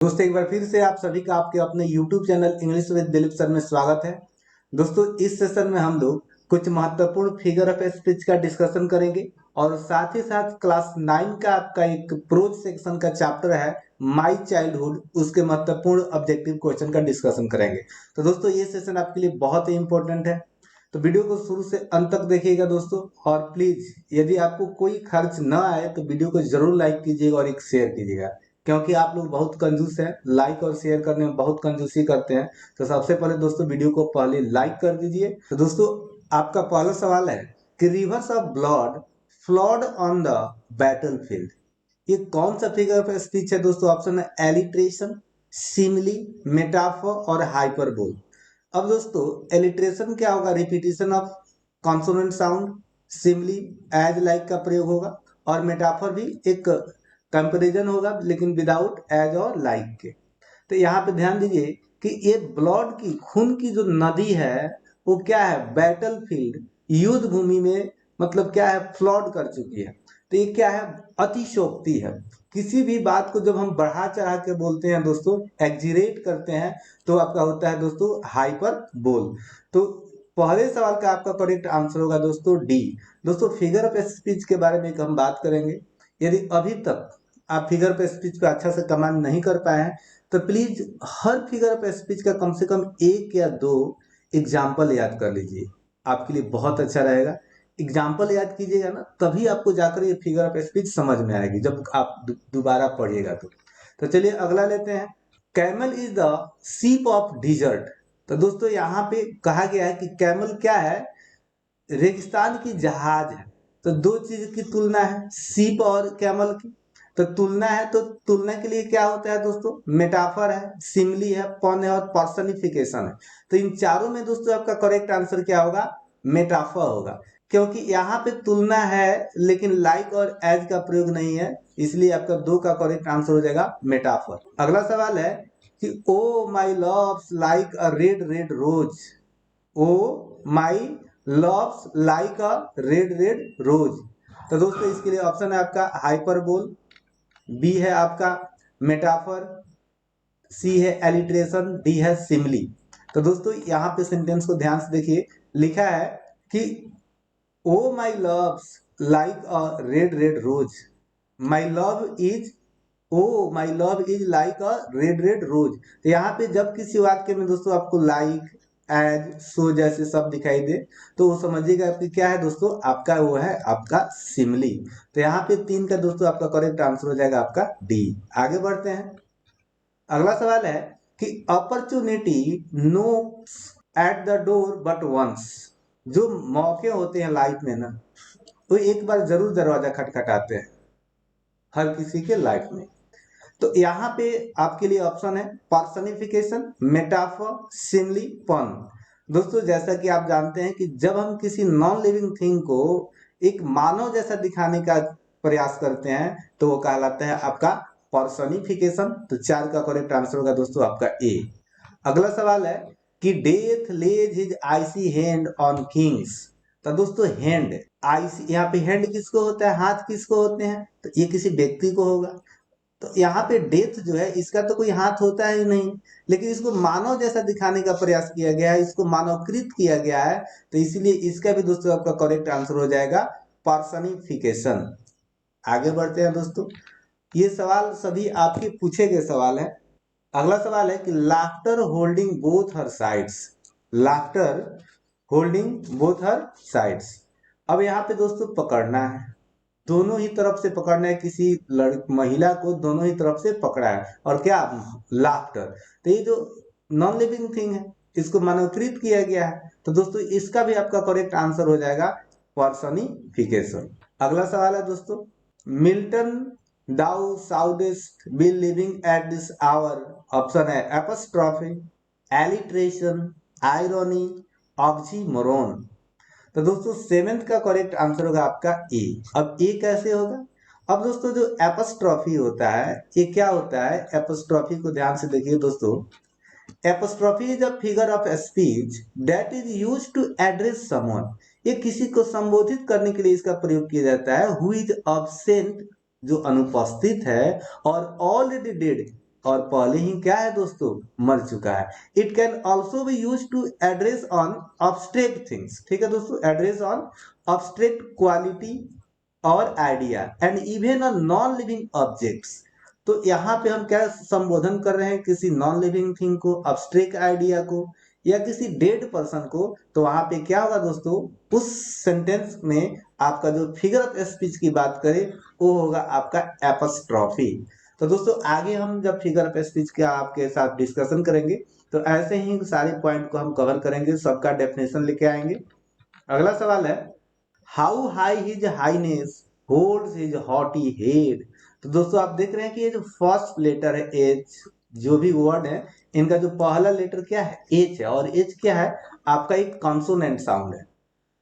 दोस्तों एक बार फिर से आप सभी का आपके अपने YouTube channel English with Dilip sir में स्वागत है। दोस्तों इस सेशन में हम लोग कुछ महत्वपूर्ण फिगर ऑफ स्पीच का डिस्कशन करेंगे और साथ ही साथ क्लास 9 का आपका एक प्रोज सेक्शन का चैप्टर है माय चाइल्डहुड, उसके महत्वपूर्ण ऑब्जेक्टिव क्वेश्चन का डिस्कशन करेंगे। तो दोस्तों ये सेशन आपके लिए बहुत ही इंपॉर्टेंट है, तो वीडियो को शुरू से अंत तक देखिएगा दोस्तों। और प्लीज यदि आपको कोई खर्च न आए तो वीडियो को जरूर लाइक कीजिएगा और एक शेयर कीजिएगा, क्योंकि आप लोग बहुत कंजूस हैं, लाइक और शेयर करने में बहुत कंजूसी करते हैं। तो सबसे पहले दोस्तों वीडियो को पहले लाइक कर दीजिए। तो दोस्तों आपका पहला सवाल है कि reverse of blood flawed on the battlefield, ये कौन सा फिगर ऑफ स्पीच है दोस्तों? ऑप्शन है एलिट्रेशन, सिमिली, मेटाफर और हाइपरबोल। अब दोस्तों एलिट्रेशन क्या होगा? Repetition of consonant sound. Simile as like का प्रयोग होगा और मेटाफर भी एक कंपैरिजन होगा लेकिन विदाउट एज और लाइक के। तो यहाँ पे ध्यान दीजिए कि ये ब्लड की खून की जो नदी है वो क्या है? बैटल फील्ड, युद्ध भूमि में मतलब क्या है? फ्लड कर चुकी है। तो ये क्या है? अतिशोक्ति है। किसी भी बात को जब हम बढ़ा चढ़ा के बोलते हैं दोस्तों, एग्जीरेट करते हैं, तो आपका होता है दोस्तों हाइपर बोल। तो पहले सवाल का आपका करेक्ट आंसर होगा दोस्तों डी। दोस्तों फिगर ऑफ स्पीच के बारे में हम बात करेंगे। यदि अभी तक आप फिगर ऑफ स्पीच पे अच्छा से कमांड नहीं कर पाए हैं तो please her figure of speech का कम से कम एक या दो एग्जाम्पल याद कर लीजिए, आपके लिए बहुत अच्छा रहेगा। एग्जाम्पल याद कीजिएगा ना, तभी आपको जाकर ये फिगर ऑफ स्पीच समझ में आएगी जब आप दोबारा पढ़िएगा तो चलिए अगला लेते हैं। Camel is the ship of dessert. तो दोस्तों यहाँ पे कहा गया है कि कैमल क्या है? रेगिस्तान की जहाज है। तो दो चीज की तुलना है, सीप और कैमल की। तो तुलना है, तो तुलना के लिए क्या होता है दोस्तों? मेटाफर है, सिमिली है, पन है और पर्सनिफिकेशन है। तो इन चारों में दोस्तों आपका करेक्ट आंसर क्या होगा? मेटाफर होगा, क्योंकि यहाँ पे तुलना है लेकिन लाइक और एज का प्रयोग नहीं है, इसलिए आपका दो का करेक्ट आंसर हो जाएगा मेटाफर। अगला सवाल है कि O my loves like a red red rose. O my loves like a red red rose. तो दोस्तों इसके लिए ऑप्शन है आपका हाइपरबोल, बी है आपका मेटाफर, सी है एलिट्रेशन, डी है सिमिली। तो दोस्तों यहाँ पे सेंटेंस को ध्यान से देखिए, लिखा है कि O my loves like a red red rose, my love is, O my love is like a red red rose. तो यहाँ पे जब किसी वाक्य में दोस्तों आपको लाइक, एज, सो जैसे शब्द दिखाई दे तो वो समझिएगा आपकी क्या है दोस्तों? आपका वो है आपका सिमिली। तो यहाँ पे तीन का दोस्तों आपका करेक्ट आंसर हो जाएगा आपका डी। आगे बढ़ते हैं। अगला सवाल है कि opportunity knocks at the door but once. जो मौके होते हैं लाइफ में ना, वो एक बार जरूर दरवाजा खटखटाते हैं हर किसी के लाइफ में। तो यहाँ पे आपके लिए ऑप्शन है पर्सनिफिकेशन, मेटाफर, सिमिली, पन। दोस्तों जैसा कि आप जानते हैं कि जब हम किसी नॉन लिविंग थिंग को एक मानव जैसा दिखाने का प्रयास करते हैं तो वो कहलाता है आपका पर्सनिफिकेशन। तो चार का करेक्ट आंसर होगा दोस्तों आपका ए। अगला सवाल है कि death lays his icy hand on kings. तो दोस्तों हैंड, आईसी, यहाँ पे हैंड किसको होता है? हाथ किसको होते हैं? तो ये किसी व्यक्ति को होगा। तो यहाँ पे डेथ जो है इसका तो कोई हाथ होता है नहीं, लेकिन इसको मानव जैसा दिखाने का प्रयास किया गया है, इसको मानवकृत किया गया है। तो इसलिए इसका भी दोस्तों आपका करेक्ट आंसर हो जाएगा पर्सनिफिकेशन। आगे बढ़ते हैं दोस्तों, ये सवाल सभी आपके पूछे गए सवाल है। अगला सवाल है कि laughter holding both her sides. Laughter holding both her sides. अब यहाँ पे दोस्तों पकड़ना है, दोनों ही तरफ से पकड़ना है, किसी महिला को दोनों ही तरफ से पकड़ा है और क्या? लाफ्टर। तो ये जो नॉन लिविंग थिंग है इसको मानवकृत किया गया है, तो दोस्तों इसका भी आपका करेक्ट आंसर हो जाएगा पर्सनिफिकेशन। अगला सवाल है दोस्तों, Milton thou shouldst be living at this hour. Option है एपस्ट्रॉफी, एलिट्रेशन, आयरनी, ऑक्सीमोरोन। तो दोस्तों सेवेंथ का करेक्ट आंसर होगा आपका ए। अब ए कैसे होगा? अब दोस्तों जो एपस्ट्रॉफी होता है ये क्या होता है? एपस्ट्रॉफी को ध्यान से देखिए दोस्तों, apostrophe is a figure of speech that is used to address someone. ये किसी को संबोधित करने के लिए इसका प्रयोग किया जाता है। हु इज अब्सेंट, जो अनुपस्थित है, और ऑलरेडी डेड, और पहले ही क्या है दोस्तों, मर चुका है। It can also be use to address on abstract things, ठीक है दोस्तों, एड्रेस ऑन ऑब्स्ट्रैक्ट क्वालिटी और idea and even a non living objects. तो यहाँ पे हम क्या संबोधन कर रहे हैं, किसी नॉन लिविंग थिंग को, अब्स्ट्रैक्ट आइडिया को, या किसी डेड पर्सन को। तो वहां पे क्या होगा दोस्तों, उस सेंटेंस में आपका जो फिगर ऑफ स्पीच की बात करें वो होगा आपका एपस्ट्रॉफी। तो दोस्तों आगे हम जब फिगर ऑफ स्पीच का आपके साथ डिस्कशन करेंगे तो ऐसे ही सारे पॉइंट को हम कवर करेंगे, सबका डेफिनेशन लेके आएंगे। अगला सवाल है, how high his highness holds his haughty head. तो दोस्तों आप देख रहे हैं कि ये जो फर्स्ट लेटर है एच, जो भी वर्ड है इनका जो पहला लेटर क्या है, एच है, और एच क्या है आपका एक कॉन्सोनेंट साउंड है।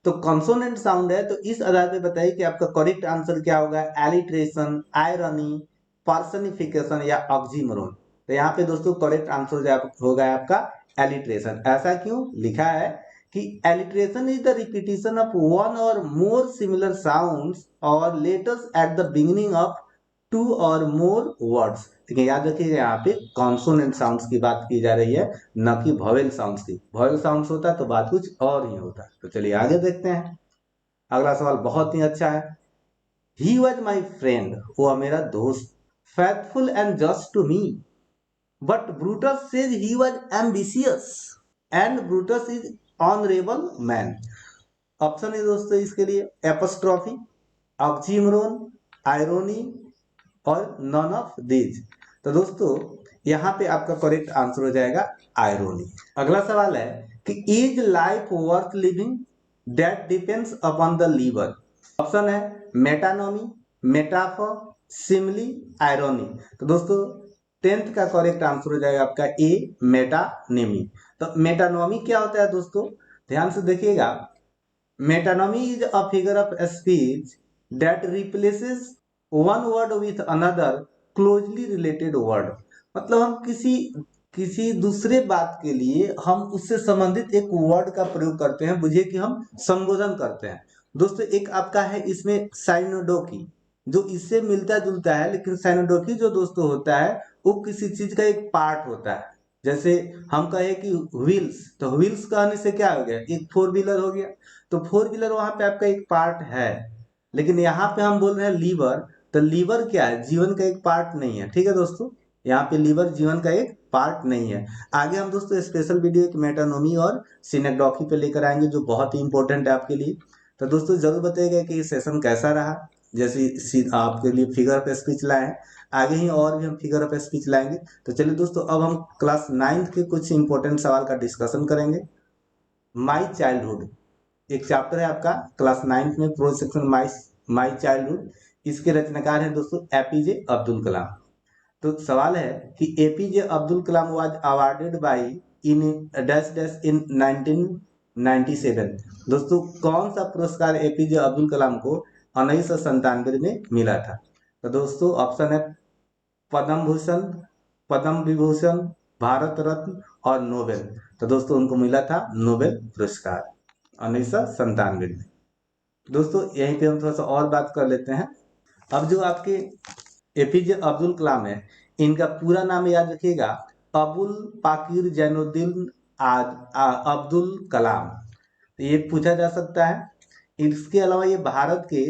तो कॉन्सोनेंट साउंड है, तो इस आधार पे बताइए कि आपका करेक्ट आंसर क्या होगा, एलिट्रेशन, आयरनी, पर्सनिफिकेशन या ऑक्सीमोरोन। तो यहाँ पे दोस्तों करेक्ट आंसर होगा आपका एलिट्रेशन। ऐसा क्यों लिखा है कि alliteration is the repetition of one और मोर सिमिलर साउंड्स और letters at the beginning of two और मोर वर्ड्स। ठीक है, याद रखिएगा यहाँ पे कॉन्सोनेंट साउंड्स की बात की जा रही है, न कि वॉवेल साउंड्स की। वॉवेल साउंड्स होता तो बात कुछ और ही होता। तो चलिए आगे देखते हैं। अगला सवाल बहुत ही अच्छा है। ही वॉज माई फ्रेंड, वो मेरा दोस्त, faithful and just to me, but Brutus says he was ambitious and Brutus is honourable man. Option है दोस्तों इसके लिए एपस्ट्रॉफी, ऑक्सीमोरोन, आयरोनी और नॉन ऑफ दीज। तो दोस्तों यहाँ पे आपका करेक्ट आंसर हो जाएगा आयरोनी। अगला सवाल है कि is life worth living, that depends upon the liver. Option है मेटानोमी, मेटाफर, सिमली, आयरोनी। तो दोस्तों 10th का करेक्ट आंसर हो जाएगा आपका ए, मेटानेमी। तो मेटानोमी क्या होता है दोस्तों, ध्यान से देखिएगा। Metonymy is a figure of speech that replaces one word with another closely related word. मतलब हम किसी किसी दूसरे बात के लिए हम उससे संबंधित एक वर्ड का प्रयोग करते हैं, बुझिए कि हम संबोधन करते हैं। दोस्तों एक आपका है इसमें साइनोडोकी, जो इससे मिलता जुलता है, लेकिन साइनोडोकी जो दोस्तों होता है वो किसी चीज का एक पार्ट होता है। जैसे हम कहे कि व्हील्स, तो व्हील्स कहने से क्या हो गया, एक फोर व्हीलर हो गया। तो फोर व्हीलर वहां पे आपका एक पार्ट है, लेकिन यहाँ पे हम बोल रहे हैं लीवर। तो लीवर क्या है, जीवन का एक पार्ट नहीं है। ठीक है दोस्तों, यहाँ पे लीवर जीवन का एक पार्ट नहीं है। आगे हम दोस्तों स्पेशल वीडियो एक मेटानोमी और सिनेक्डोकी पे लेकर आएंगे, जो बहुत ही इंपॉर्टेंट है आपके लिए। तो दोस्तों जरूर बताइएगा कि ये सेशन कैसा रहा। जैसे आपके लिए फिगर ऑफ स्पीच लाए हैं, आगे ही और भी हम फिगर ऑफ स्पीच लाएंगे। तो चलिए दोस्तों अब हम क्लास 9th के कुछ इंपॉर्टेंट सवाल का डिस्कशन करेंगे। माई चाइल्डहुड एक चैप्टर है आपका क्लास 9th में, pro section my my childhood. इसके रचनाकार हैं दोस्तों एपीजे अब्दुल कलाम। तो सवाल है कि APJ Abdul Kalam was awarded by in dash dash in 1997। दोस्तों कौन सा पुरस्कार एपीजे अब्दुल कलाम को 1997 में मिला था। तो दोस्तों ऑप्शन है पद्म भूषण, पद्म विभूषण, भारत रत्न और नोबेल। तो दोस्तों उनको मिला था नोबेल पुरस्कार 1997 में। दोस्तों यहीं पे हम थोड़ा सा और बात कर लेते हैं। अब जो आपके एपीजे अब्दुल कलाम है, इनका पूरा नाम याद रखिएगा, अबुल पाकिर जैनुद्दीन अब्दुल कलाम। तो ये पूछा जा सकता है। इसके अलावा ये भारत के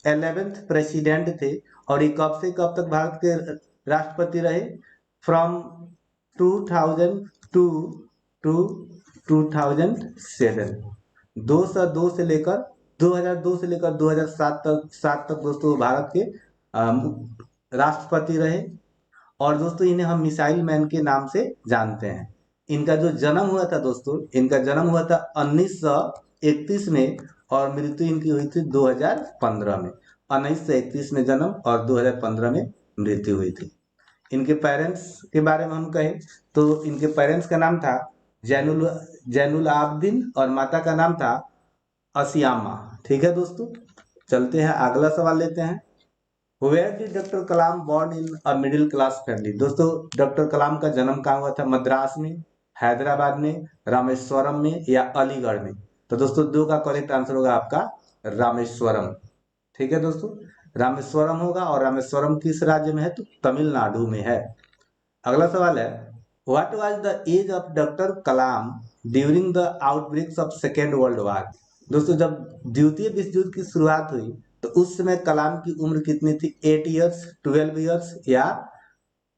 11th प्रेसिडेंट थे, और ये कब से कब तक भारत के राष्ट्रपति रहे, फ्रॉम 2002 टू 2007। 2002 से लेकर 2002 से लेकर 2007 तक दोस्तों भारत के राष्ट्रपति रहे। और दोस्तों इन्हें हम मिसाइल मैन के नाम से जानते हैं। इनका जो जन्म हुआ था दोस्तों, इनका जन्म हुआ था 1931 में, और मृत्यु इनकी हुई थी 2015 में। 1931 में जन्म और 2015 में मृत्यु हुई थी। इनके पेरेंट्स के बारे में हम कहें तो इनके पेरेंट्स का नाम था जैनुल आबदीन और माता का नाम था असियामा। ठीक है दोस्तों, चलते हैं अगला सवाल लेते हैं। Where did doctor Kalam born in a middle class family. दोस्तों डॉक्टर कलाम का जन्म कहाँ हुआ था, मद्रास में, हैदराबाद में, रामेश्वरम में या अलीगढ़ में। तो दोस्तों दो का करेक्ट आंसर होगा आपका रामेश्वरम। ठीक है दोस्तों, रामेश्वरम होगा। और रामेश्वरम किस राज्य में है, तो तमिलनाडु में है। अगला सवाल है, what was the age of doctor Kalam during the outbreaks of second world war. दोस्तों जब द्वितीय विश्व युद्ध की शुरुआत हुई तो उस समय कलाम की उम्र कितनी थी? 8 ईयर्स, 12 ईयर्स या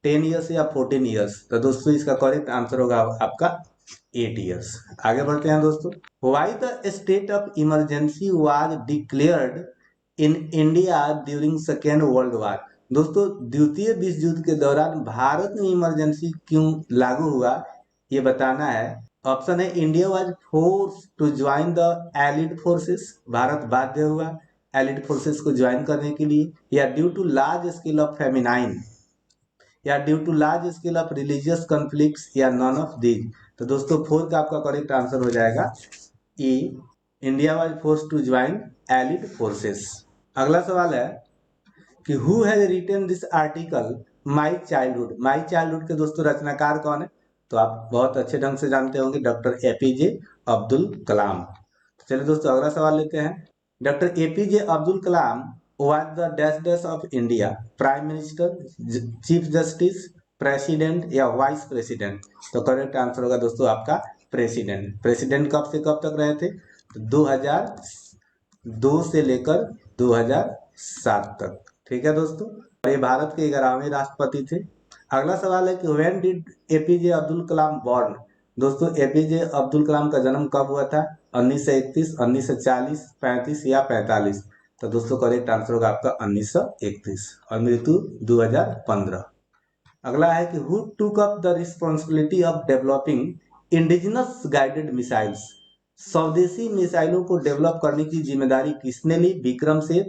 10 ईयर्स या 14 ईयर्स। तो दोस्तों इसका करेक्ट आंसर होगा आपका 8 ईयर्स। आगे बढ़ते हैं दोस्तों, why the state of emergency was declared in India during second world war. दोस्तों द्वितीय विश्व युद्ध के दौरान भारत में इमरजेंसी क्यों लागू हुआ ये बताना है। ऑप्शन है, India was force to join the allied forces, Bharat बाध्य हुआ एलिड फोर्सेस को ज्वाइन करने के लिए, या due to large scale of feminine, या due to large scale of religious conflicts, या नॉन ऑफ दीज। तो दोस्तों फोर का आपका करेक्ट आंसर हो जाएगा E, India was force to join allied forces. अगला सवाल है कि who has written this article my childhood. My childhood के दोस्तों रचनाकार कौन है? तो आप बहुत अच्छे ढंग से जानते होंगे, डॉक्टर एपीजे अब्दुल कलाम। तो चलिए दोस्तों अगला सवाल लेते हैं, doctor APJ Abdul Kalam was the dash dash of India, prime minister, chief justice, president या वाइस प्रेसिडेंट। तो करेक्ट आंसर होगा दोस्तों आपका प्रेसिडेंट। प्रेसिडेंट कब से कब तक रहे थे? 2002 से लेकर 2007 तक। ठीक है दोस्तों, ये भारत के 11वें राष्ट्रपति थे। अगला सवाल है कि when did APJ Abdul Kalam born. दोस्तों एपीजे अब्दुल कलाम का जन्म कब हुआ था? 1931, 1940, 35 या 45। तो दोस्तों करेक्ट आंसर होगा आपका 1931 और मृत्यु 2015। अगला है कि who took up the responsibility of developing indigenous guided missiles. स्वदेशी मिसाइलों को डेवलप करने की जिम्मेदारी किसने ली? विक्रम सेठ,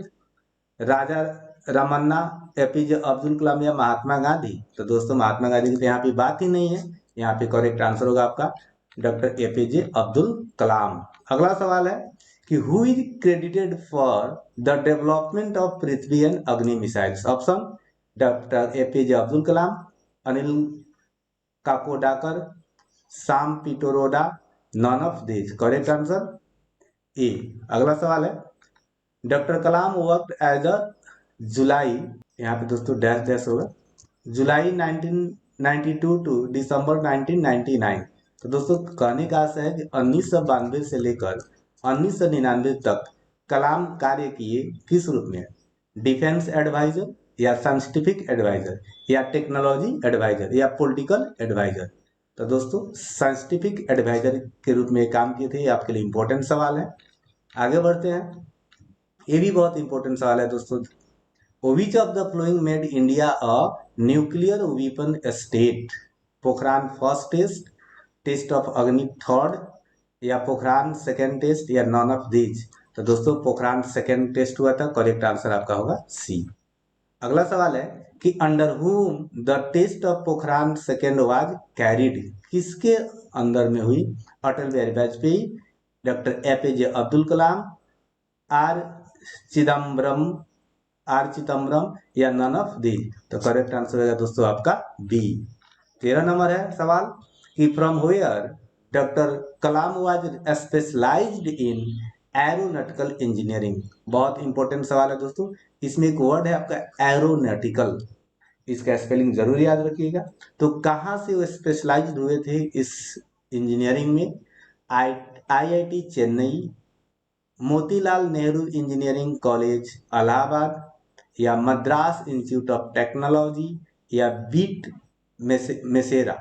राजा रामन्ना, एपीजे अब्दुल कलाम या महात्मा गांधी। तो दोस्तों महात्मा गांधी की तो यहाँ पे बात ही नहीं है, यहाँ पे करेक्ट आंसर होगा आपका डॉक्टर एपीजे अब्दुल कलाम। अगला सवाल है कि who is credited for the development of Prithvi and Agni missiles. Option, doctor APJ Abdul Kalam, Anil Kakodkar, Sam Pitroda, none of this. Correct answer A. अगला सवाल है, doctor Kalam work as a July, यहाँ पे दोस्तों डैश डैश होगा, जुलाई 1992 टू दिसंबर 1999। तो दोस्तों कहने का आशा है कि 1992 से लेकर 1999 तक कलाम कार्य किए किस रूप में? डिफेंस एडवाइजर, या साइंटिफिक एडवाइजर, या टेक्नोलॉजी एडवाइजर, या पॉलिटिकल एडवाइजर। तो दोस्तों साइंटिफिक एडवाइजर के रूप में काम किए थे। ये आपके लिए इंपॉर्टेंट सवाल है। आगे बढ़ते हैं, ये भी बहुत इंपॉर्टेंट सवाल है दोस्तों, which of the following made India a nuclear weapon state. Pokhran first test, test of Agni third, या पोखरान सेकेंड टेस्ट, या नॉन ऑफ दीज। तो दोस्तों पोखरान सेकेंड टेस्ट हुआ था, करेक्ट आंसर आपका होगा सी। अगला सवाल है कि under whom the test of Pokhran second was carried. किसके अंदर में हुई? Atal Bihari Vajpayee, doctor APJ Abdul Kalam, R Chidambaram, या नन ऑफ दी। तो करेक्ट आंसर होगा दोस्तों आपका बी। 13 नंबर है सवाल कि from where doctor Kalam was specialized in aeronautical engineering. बहुत इंपॉर्टेंट सवाल है दोस्तों, इसमें एक वर्ड है आपका एरोनॉटिकल, इसका स्पेलिंग जरूर याद रखिएगा। तो कहाँ से वो स्पेशलाइज्ड हुए थे इस इंजीनियरिंग में? IIT Chennai, Motilal Nehru engineering college Allahabad, या मद्रास इंस्टीट्यूट ऑफ टेक्नोलॉजी, या बीट मेसेरा।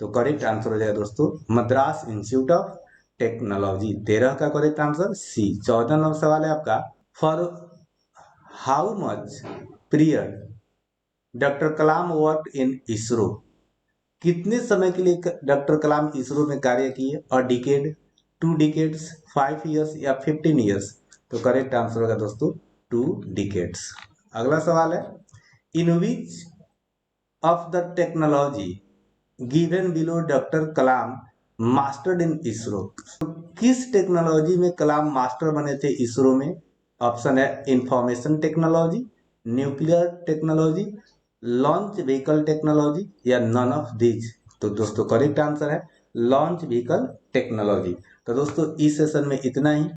तो करेक्ट आंसर हो जाएगा दोस्तों मद्रास इंस्टीट्यूट ऑफ टेक्नोलॉजी। 13 का करेक्ट आंसर सी। 14 नंबर सवाल है आपका, for how much period doctor Kalam work in ISRO. कितने समय के लिए डॉक्टर कलाम इसरो में कार्य किए? अ डिकेड, 2 डिकेड्स, 5 ईयर्स, या 15 ईयर्स। तो करेक्ट आंसर होगा दोस्तों 2 डिकेड्स। अगला सवाल है, in which of the technology given below doctor Kalam mastered in ISRO. किस टेक्नोलॉजी में कलाम मास्टर बने थे इसरो में? ऑप्शन है, information technology, nuclear technology, launch vehicle technology, या नन ऑफ दीज। तो दोस्तों करेक्ट आंसर है लॉन्च व्हीकल टेक्नोलॉजी। तो दोस्तों इस सेशन में इतना ही।